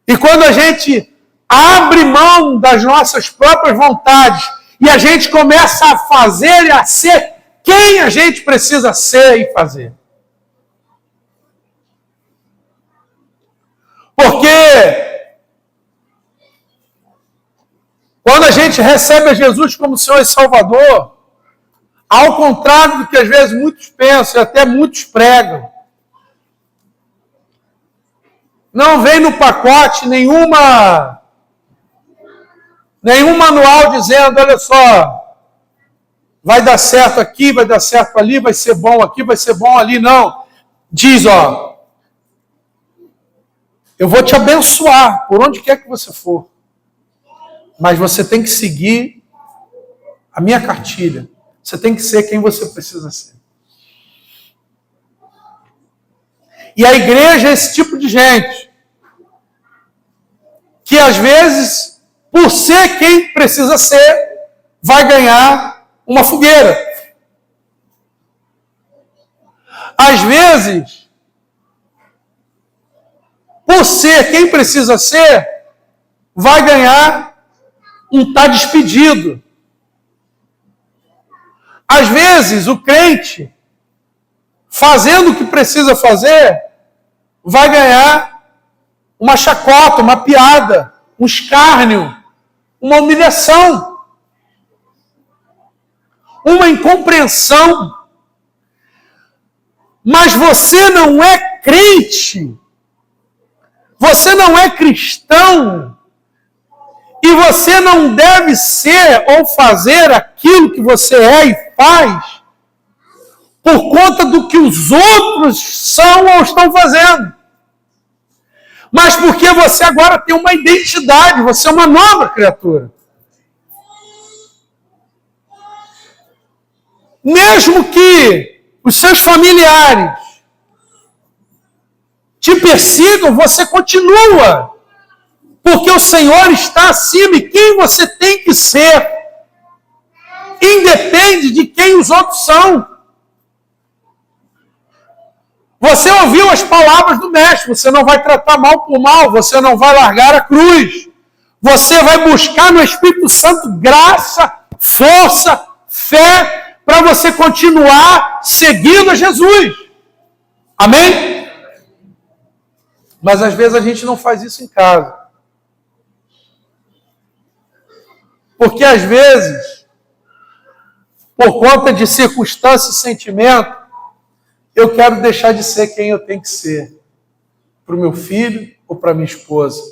E quando a gente abre mão das nossas próprias vontades e a gente começa a fazer e a ser quem a gente precisa ser e fazer. Porque quando a gente recebe a Jesus como Senhor e Salvador, ao contrário do que às vezes muitos pensam e até muitos pregam, não vem no pacote nenhum manual dizendo, olha só, vai dar certo aqui, vai dar certo ali, vai ser bom aqui, vai ser bom ali. Não. Diz, ó, eu vou te abençoar por onde quer que você for. Mas você tem que seguir a minha cartilha. Você tem que ser quem você precisa ser. E a igreja é esse tipo de gente que às vezes, por ser quem precisa ser, vai ganhar uma fogueira. Às vezes, por ser quem precisa ser, vai ganhar um tá despedido. Às vezes, o crente, fazendo o que precisa fazer, vai ganhar uma chacota, uma piada, um escárnio, uma humilhação, uma incompreensão. Mas você não é crente, você não é cristão, e você não deve ser ou fazer aquilo que você é e faz por conta do que os outros são ou estão fazendo. Mas porque você agora tem uma identidade, você é uma nova criatura. Mesmo que os seus familiares te persigam, você continua. Porque o Senhor está acima e quem você tem que ser independe de quem os outros são. Você ouviu as palavras do Mestre, você não vai tratar mal por mal, você não vai largar a cruz. Você vai buscar no Espírito Santo graça, força, fé, para você continuar seguindo a Jesus. Amém? Mas às vezes a gente não faz isso em casa. Porque às vezes, por conta de circunstância e sentimento, eu quero deixar de ser quem eu tenho que ser. Para o meu filho ou para minha esposa.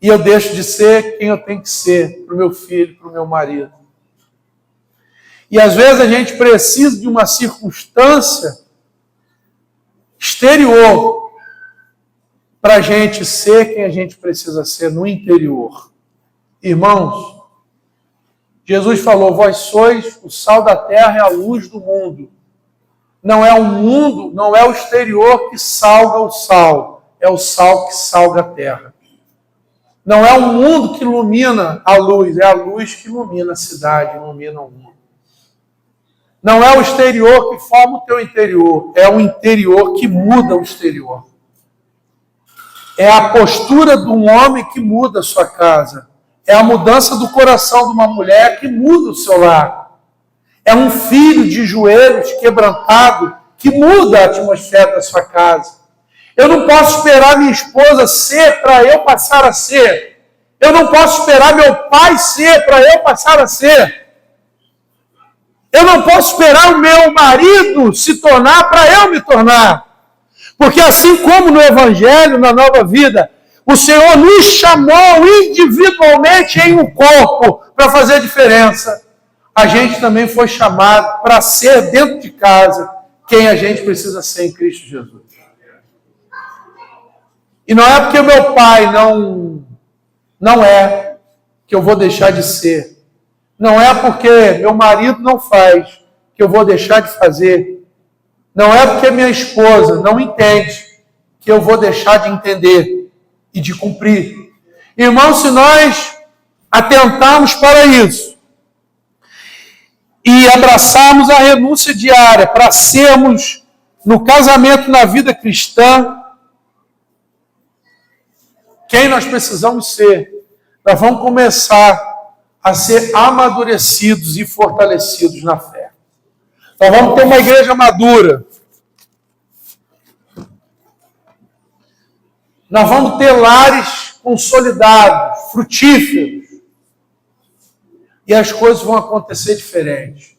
E eu deixo de ser quem eu tenho que ser para o meu filho, para o meu marido. E às vezes a gente precisa de uma circunstância exterior para a gente ser quem a gente precisa ser no interior. Irmãos, Jesus falou, vós sois o sal da terra e a luz do mundo. Não é o mundo, não é o exterior que salga o sal, é o sal que salga a terra. Não é o mundo que ilumina a luz, é a luz que ilumina a cidade, ilumina o mundo. Não é o exterior que forma o teu interior, é o interior que muda o exterior. É a postura de um homem que muda a sua casa. É a mudança do coração de uma mulher que muda o seu lar. É um filho de joelhos quebrantado que muda a atmosfera da sua casa. Eu não posso esperar minha esposa ser para eu passar a ser. Eu não posso esperar meu pai ser para eu passar a ser. Eu não posso esperar o meu marido se tornar para eu me tornar. Porque assim como no Evangelho, na nova vida, o Senhor nos chamou individualmente em um corpo para fazer a diferença. A gente também foi chamado para ser dentro de casa quem a gente precisa ser em Cristo Jesus. E não é porque o meu pai não é que eu vou deixar de ser. Não é porque meu marido não faz que eu vou deixar de fazer. Não é porque minha esposa não entende que eu vou deixar de entender e de cumprir. Irmãos, se nós atentarmos para isso e abraçarmos a renúncia diária para sermos no casamento, na vida cristã, quem nós precisamos ser, nós vamos começar a ser amadurecidos e fortalecidos na fé. Nós vamos ter uma igreja madura. Nós vamos ter lares consolidados, frutíferos. E as coisas vão acontecer diferentes.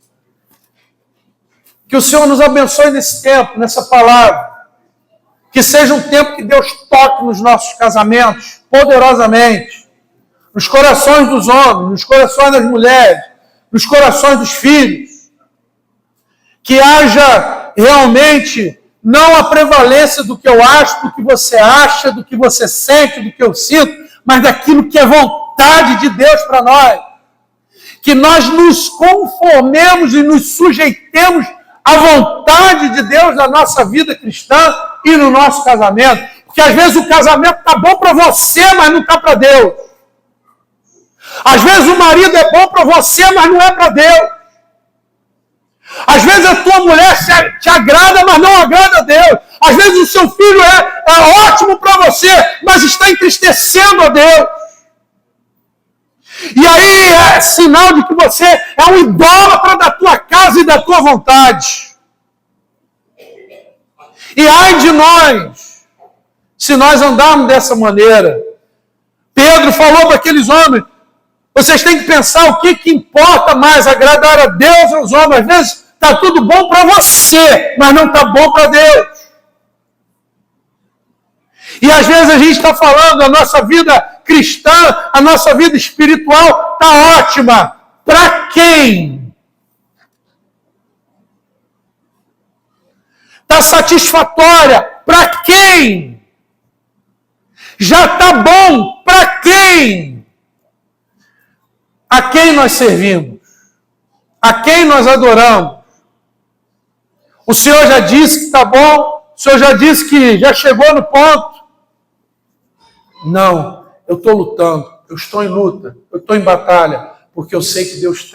Que o Senhor nos abençoe nesse tempo, nessa palavra. Que seja um tempo que Deus toque nos nossos casamentos, poderosamente. Nos corações dos homens, nos corações das mulheres, nos corações dos filhos. Que haja realmente não a prevalência do que eu acho, do que você acha, do que você sente, do que eu sinto, mas daquilo que é vontade de Deus para nós. Que nós nos conformemos e nos sujeitemos à vontade de Deus na nossa vida cristã e no nosso casamento. Porque às vezes o casamento está bom para você, mas não está para Deus. Às vezes o marido é bom para você, mas não é para Deus. Às vezes a tua mulher te agrada, mas não agrada a Deus. Às vezes o seu filho é ótimo para você, mas está entristecendo a Deus. E aí é sinal de que você é um idólatra da tua casa e da tua vontade. E ai de nós, se nós andarmos dessa maneira. Pedro falou para aqueles homens, vocês têm que pensar o que importa mais, agradar a Deus ou aos homens. Às vezes está tudo bom para você, mas não está bom para Deus. E às vezes a gente está falando, a nossa vida cristã, a nossa vida espiritual está ótima. Para quem? Está satisfatória. Para quem? Já está bom. Para quem? A quem nós servimos? A quem nós adoramos? O Senhor já disse que está bom? O Senhor já disse que já chegou no ponto? Não, eu estou lutando, eu estou em luta, eu estou em batalha, porque eu sei que Deus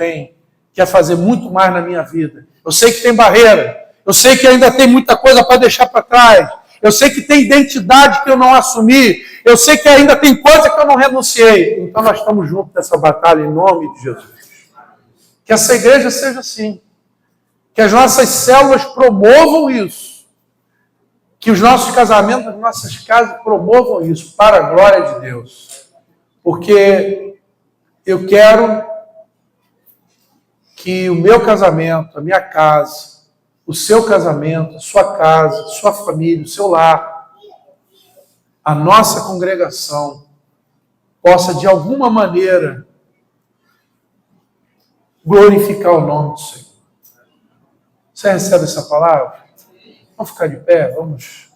quer fazer muito mais na minha vida. Eu sei que tem barreira, eu sei que ainda tem muita coisa para deixar para trás, eu sei que tem identidade que eu não assumi, eu sei que ainda tem coisa que eu não renunciei. Então nós estamos juntos nessa batalha em nome de Jesus. Que essa igreja seja assim, que as nossas células promovam isso. Que os nossos casamentos, as nossas casas promovam isso para a glória de Deus. Porque eu quero que o meu casamento, a minha casa, o seu casamento, a sua casa, a sua família, o seu lar, a nossa congregação possa de alguma maneira glorificar o nome do Senhor. Você recebe essa palavra? Vamos ficar de pé, vamos